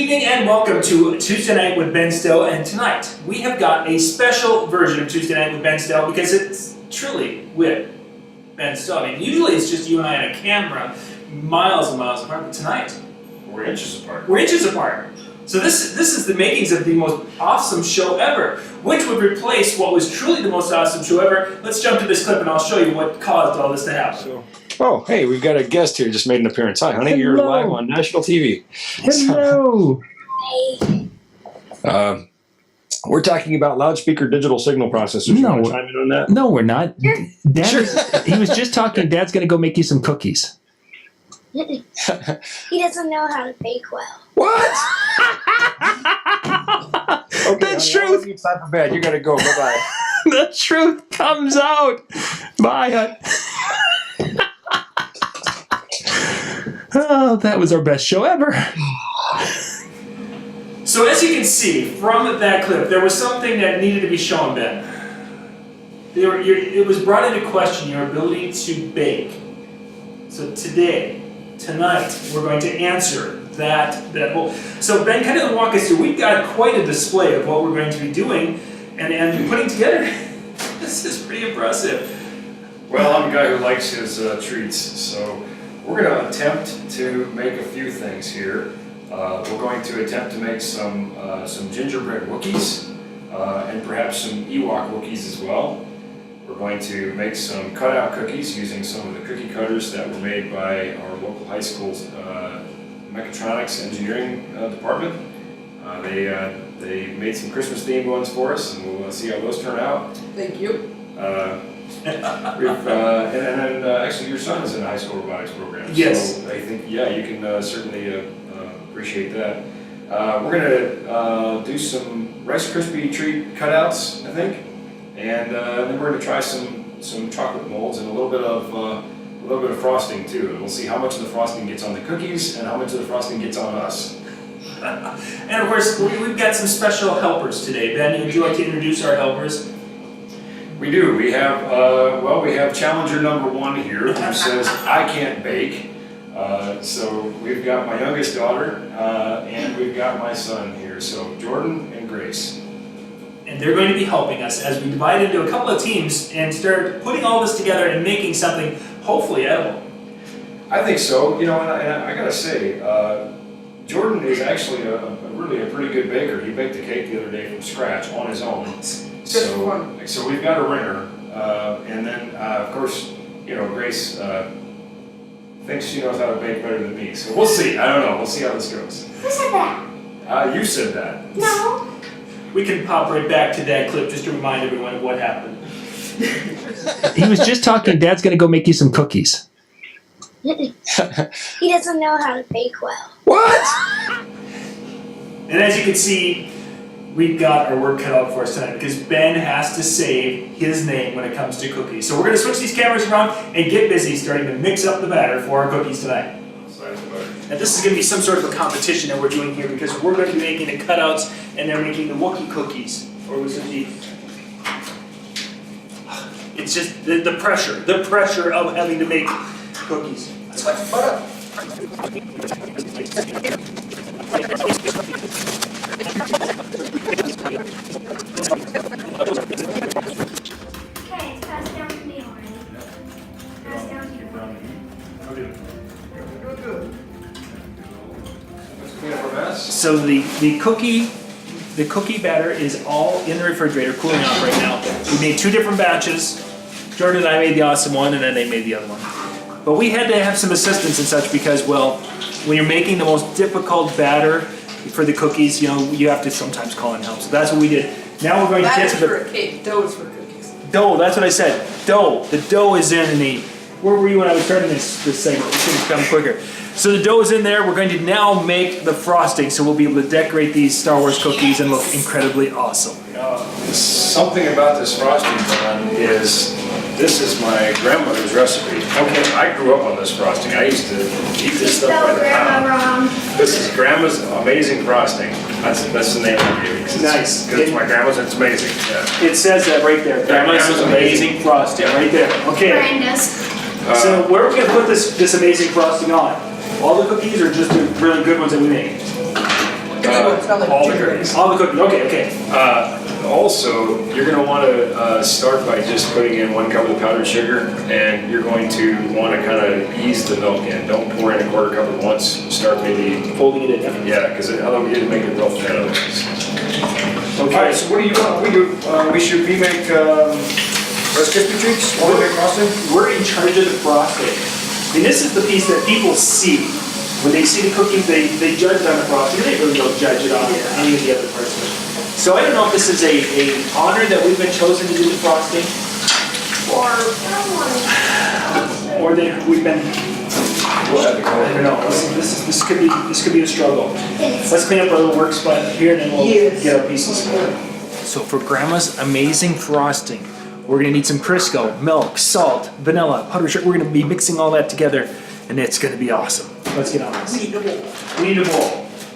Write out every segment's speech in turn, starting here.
evening and welcome to Tuesday Night with Ben Stowe, and tonight we have got a special version of Tuesday Night with Ben Stowe because it's truly with Ben Stowe. I mean, usually it's just you and I on a camera, miles and miles apart, but tonight we're inches apart. We're inches apart. So this is the makings of the most awesome show ever, which would replace what was truly the most awesome show ever. Let's jump to this clip and I'll show you what caused all this to happen. Oh, hey, we've got a guest here just made an appearance. Hi, honey. Hello. You're live on national TV. Hello. We're talking about loudspeaker digital signal processors. You want to chime in on that? No, we're not. He was just talking. Dad's going to go make you some cookies. He doesn't know how to bake well. What? Okay, The truth. It's time for bed. You got to go. Bye-bye. The truth comes out. Bye, hon. Oh, that was our best show ever. So as you can see from that clip, there was something that needed to be shown, Ben. It was brought into question, your ability to bake. So tonight, we're going to answer that whole... So Ben, kind of walk us through. We've got quite a display of what we're going to be doing and putting together. This is pretty impressive. Well, I'm a guy who likes his treats, so we're going to attempt to make a few things here. We're going to attempt to make some gingerbread Wookiees and perhaps some Ewok Wookiees as well. We're going to make some cutout cookies using some of the cookie cutters that were made by our local high school's mechatronics engineering department. They made some Christmas themed ones for us, and we'll see how those turn out. Thank you. Actually, your son is in a high school robotics program. Yes. So I think, yeah, you can certainly appreciate that. We're going to do some Rice Krispie treat cutouts, I think, and then we're going to try some chocolate molds and a little bit of frosting too. And we'll see how much of the frosting gets on the cookies and how much of the frosting gets on us. And of course, we've got some special helpers today. Ben, would you like to introduce our helpers? We do. We have we have challenger number 1 here who says, I can't bake. So we've got my youngest daughter and we've got my son here. So Jordan and Grace. And they're going to be helping us as we divide into a couple of teams and start putting all this together and making something hopefully edible. I think so. You know, and I gotta say, Jordan is actually really a pretty good baker. He baked a cake the other day from scratch on his own. So we've got a winner, and then of course, you know, Grace thinks she knows how to bake better than me. So we'll see. I don't know. We'll see how this goes. Who said that? You said that. No. We can pop right back to that clip just to remind everyone of what happened. He was just talking. Dad's going to go make you some cookies. He doesn't know how to bake well. What? And as you can see, we've got our work cut out for us tonight because Ben has to save his name when it comes to cookies. So we're going to switch these cameras around and get busy starting to mix up the batter for our cookies tonight. And this is going to be some sort of a competition that we're doing here because we're going to be making the cutouts and they're making the Wookiee cookies. Or was it the... It's just the pressure of having to make cookies. That's what's fun. Okay, it's passed down to me already. Passed down to you. So the cookie batter is all in the refrigerator cooling off right now. We made 2 different batches. Jordan and I made the awesome one and then they made the other one. But we had to have some assistance and such because, well, when you're making the most difficult batter for the cookies, you know, you have to sometimes call in help. So that's what we did. Now we're going to get to the... for a cake, dough is for cookies. Dough, that's what I said. Dough. The dough is in the... Where were you when I was starting this segment? We should have come quicker. So the dough is in there. We're going to now make the frosting, so we'll be able to decorate these Star Wars cookies and look incredibly awesome. Something about this frosting bun is, this is my grandmother's recipe. Okay, I grew up on this frosting. I used to eat this stuff by the pound. wrong. This is Grandma's Amazing Frosting. That's the name I gave it. Nice. Because it's my grandma's, it's amazing. Yeah. It says that right there. Grandma's amazing frosting, right there. Okay. Branda's. So where are we going to put this amazing frosting on? All the cookies or just the really good ones that we made? good ones, not like all the ginger cookies. All the cookies. Okay. Also, you're going to want to start by just putting in 1 cup of the powdered sugar, and you're going to want to kind of ease the milk in. Don't pour in a 1/4 cup at once. Start maybe Folding it in. yeah, because otherwise it'll make it real thin otherwise. Okay. All right, so what do you want? We make Rice Krispie treats. What do we make frosting? We're in charge of the frosting. I mean, this is the piece that people see. When they see the cookie, they judge it on the frosting. They really don't judge it on any of the other parts of it. So I don't know if this is a honor that we've been chosen to do the frosting, or that we've been. I don't know. This could be a struggle. Let's clean up our little work spot here, and then we'll get our pieces. So for Grandma's amazing frosting, we're gonna need some Crisco, milk, salt, vanilla, powdered sugar. We're gonna be mixing all that together, and it's gonna be awesome. Let's get on this. We need a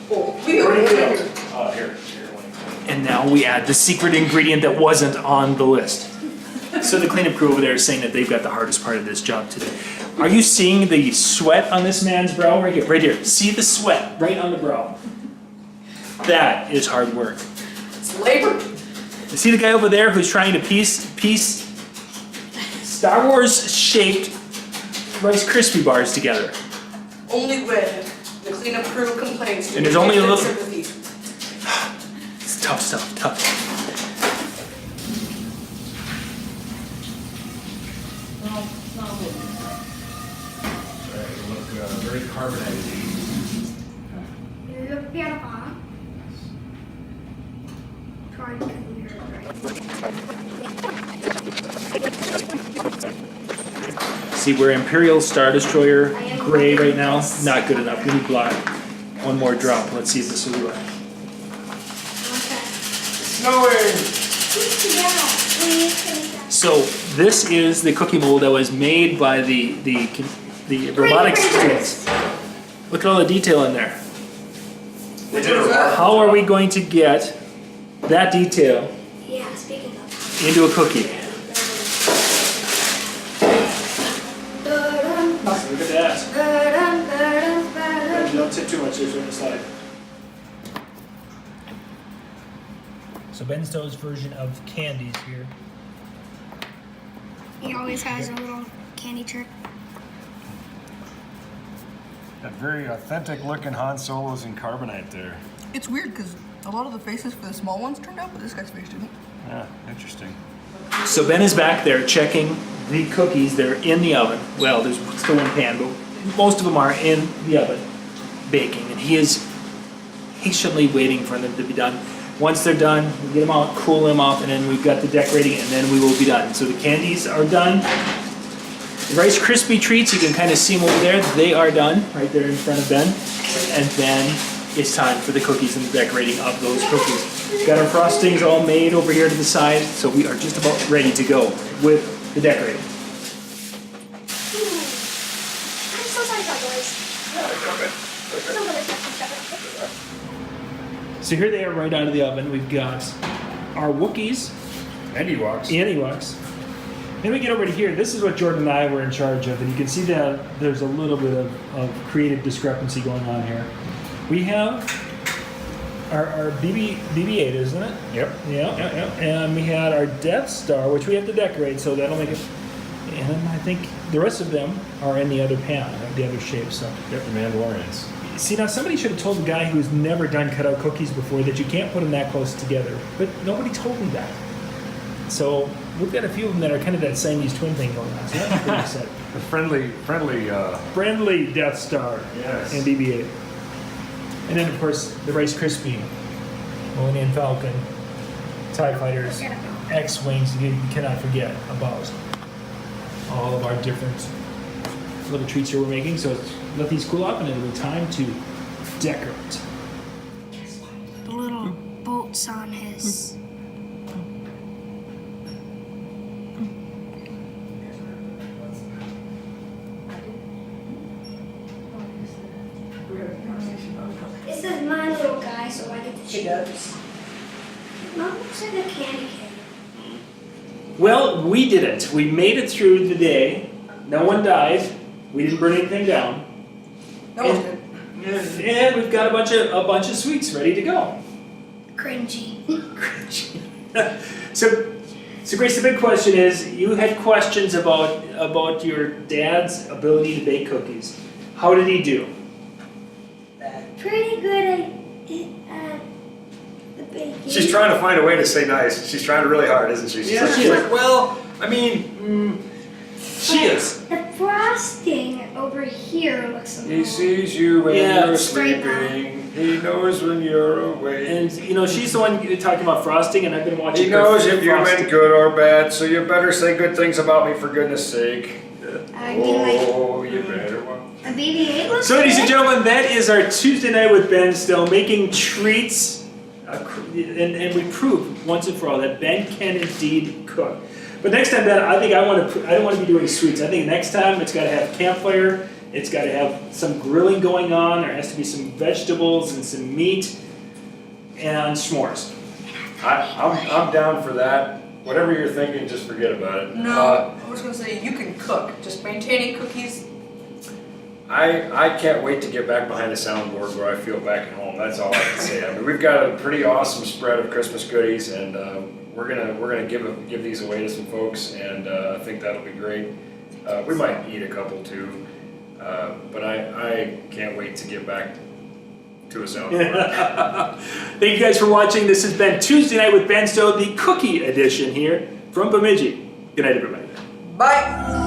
bowl. Here. And now we add the secret ingredient that wasn't on the list. So the cleanup crew over there is saying that they've got the hardest part of this job today. Are you seeing the sweat on this man's brow? Right here, right here. See the sweat right on the brow. That is hard work. It's labor. You see the guy over there who's trying to piece Star Wars shaped Rice Krispie bars together. Only when the cleanup crew complains. And there's only a little- sympathy. It's tough stuff, tough. Look very carbonated. You look beautiful. Try to clear it. See, we're Imperial Star Destroyer gray right now. Not good enough. We need black. One more drop. Let's see if this will work. So this is the cookie mold that was made by the robotics students. Look at all the detail in there. How are we going to get that detail Yeah, speaking of. into a cookie? Look at that. Don't tip too much, there's on the side. So Ben Stowe's version of candies here. He always has a little candy trick. That very authentic looking Han Solos in carbonite there. It's weird because a lot of the faces for the small ones turned out, but this guy's face didn't. Yeah, interesting. So Ben is back there checking the cookies. They're in the oven. Well, there's still one pan, but most of them are in the oven baking. And he is patiently waiting for them to be done. Once they're done, we get them out, cool them off, and then we've got the decorating, and then we will be done. So the candies are done. The Rice Krispie treats, you can kind of see them over there. They are done, right there in front of Ben. And then it's time for the cookies and the decorating of those cookies. Got our frostings all made over here to the side, so we are just about ready to go with the decorating. I'm so sorry about this. So here they are right out of the oven. We've got our Wookiees And Ewoks. and Ewoks. Then we get over to here. This is what Jordan and I were in charge of, and you can see that there's a little bit of creative discrepancy going on here. We have our BB-8, isn't it? Yep. Yeah. And we had our Death Star, which we have to decorate, so that'll make it. And then I think the rest of them are in the other pan, the other shape. So. Yep, the Mandalorians. See, now somebody should have told the guy who's never done cutout cookies before that you can't put them that close together. But nobody told me that. So we've got a few of them that are kind of that Siamese twin thing going on. So that's pretty exciting. The friendly. Friendly Death Star Yes. and BB-8. And then, of course, the Rice Krispie, Millennium Falcon, TIE Fighters, X-Wings. You cannot forget about all of our different little treats here we're making. So let these cool off, and it'll be time to decorate. The little bolts on his. This is my little guy, so I get to She choose. does. Mom looks like a candy cane. Well, we didn't. We made it through the day. No one died. We didn't burn anything down. No one did. And we've got a bunch of sweets ready to go. Cringy. So Grace, the big question is, you had questions about your dad's ability to bake cookies. How did he do? Pretty good at the baking. She's trying to find a way to say nice. She's trying really hard, isn't she? Yeah, She's like, well, I mean, She is. The frosting over here looks a he little... sees you when Yeah. you're Straight sleeping. He knows when you're awake. And she's the one talking about frosting, and I've been watching. He knows her if you've frosting. been good or bad, so you better say good things about me for goodness sake. Oh, You better. a BB-8 looks So, ladies and good. gentlemen, that is our Tuesday night with Ben Stowe, making treats, and we proved once and for all that Ben can indeed cook. But next time, Ben, I don't want to be doing sweets. I think next time it's got to have campfire. It's got to have some grilling going on. There has to be some vegetables and some meat and s'mores. I'm down for that. Whatever you're thinking, just forget about it. No, I was gonna say you can cook. Just maintaining cookies. I can't wait to get back behind the soundboard where I feel back at home. That's all I can say. I mean, we've got a pretty awesome spread of Christmas goodies, and we're gonna give these away to some folks, and I think that'll be great. We might eat a couple too, but I can't wait to get back to a soundboard. Thank you guys for watching. This has been Tuesday Night with Ben Stowe, the cookie edition here from Bemidji. Good night, everybody. Bye.